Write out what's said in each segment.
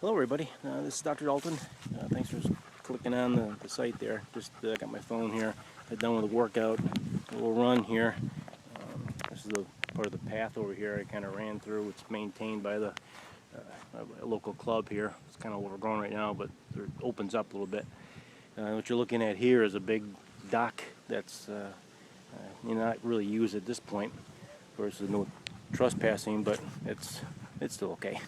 Hello everybody, this is Dr. Dalton. Thanks for clicking on the site there. Just got my phone here. Got done with a workout, a little run here. This is part of the path over here I kind of ran through. It's maintained by the a local club here. It's kind of overgrown right now, but it opens up a little bit. What you're looking at here is a big dock that's not really used at this point. Of course, there's no trespassing, but it's still okay.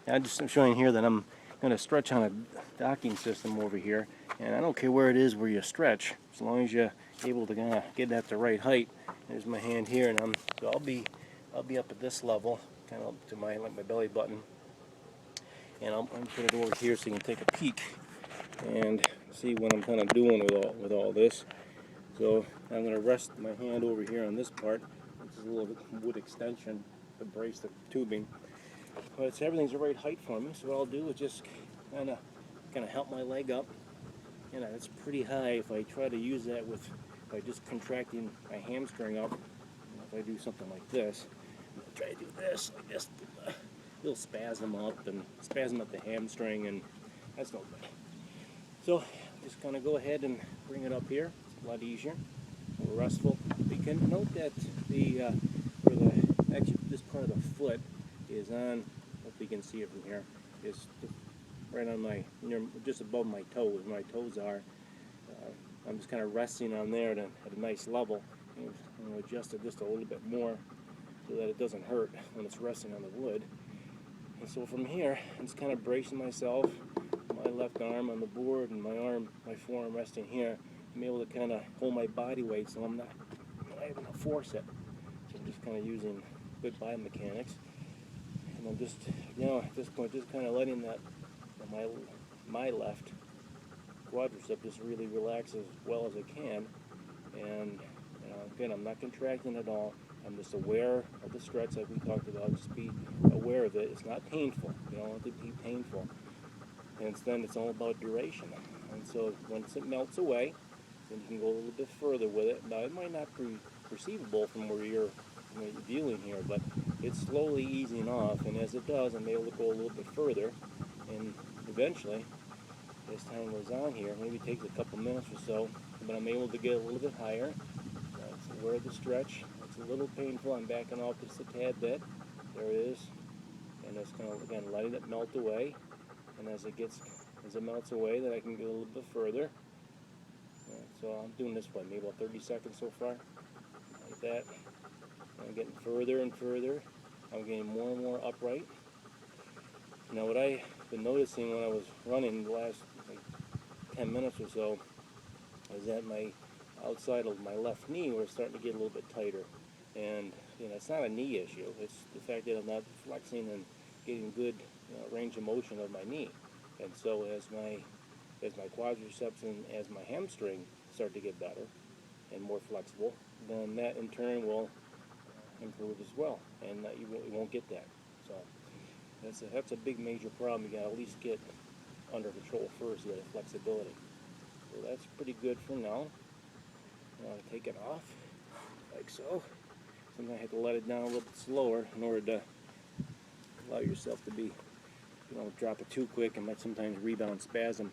I'm showing here that I'm going to stretch on a docking system over here, and I don't care where it is where you stretch, as long as you're able to kind of get at the right height. There's my hand here, and I'll be up at this level, kind of up to my belly button, and I'm put it over here so you can take a peek and see what I'm kind of doing with all this. So I'm going to rest my hand over here on this part, which is a little wood extension to brace the tubing. But everything's the right height for me, so what I'll do is just kind of help my leg up. And it's pretty high. If I try to use that by just contracting my hamstring up, if I do something like this, try to do this like this, it'll spasm up the hamstring, and that's no good. So just kind of go ahead and bring it up here. It's a lot easier, more restful. You can note that this part of the foot is on, hope you can see it from here, is right on just above my toes, where my toes are. I'm just kind of resting on there at a nice level. I'm going to adjust it just a little bit more so that it doesn't hurt when it's resting on the wood. And so from here, I'm just kind of bracing myself, my left arm on the board and my forearm resting here. I'm able to kind of hold my body weight so I'm not having to force it. So I'm just kind of using good biomechanics. And I'm just, at this point, just kind of letting my left quadricep just really relax as well as I can. And again, I'm not contracting at all. I'm just aware of the stretch like we talked about. Just be aware of it. It's not painful. You don't want it to be painful. And then it's all about duration. And so once it melts away, then you can go a little bit further with it. Now, it might not be perceivable from where you're viewing here, but it's slowly easing off, and as it does, I'm able to go a little bit further, and eventually, as time goes on here, maybe it takes a couple minutes or so, but I'm able to get a little bit higher. That's where the stretch, it's a little painful. I'm backing off just a tad bit. There it is, and it's kind of, again, letting it melt away, and as it melts away, then I can go a little bit further. So I'm doing this one, maybe about 30 seconds so far, like that. I'm getting further and further. I'm getting more and more upright. Now, what I've been noticing when I was running the last 10 minutes or so is that my outside of my left knee was starting to get a little bit tighter. And it's not a knee issue. It's the fact that I'm not flexing and getting good range of motion of my knee. And so as my quadriceps and as my hamstring start to get better and more flexible, then that in turn will improve as well, and you won't get that. So that's a big major problem. You got to at least get under control first, the flexibility. So that's pretty good for now. Now I take it off like so. Sometimes I have to let it down a little bit slower in order to allow yourself to be, drop it too quick and might sometimes rebound spasm.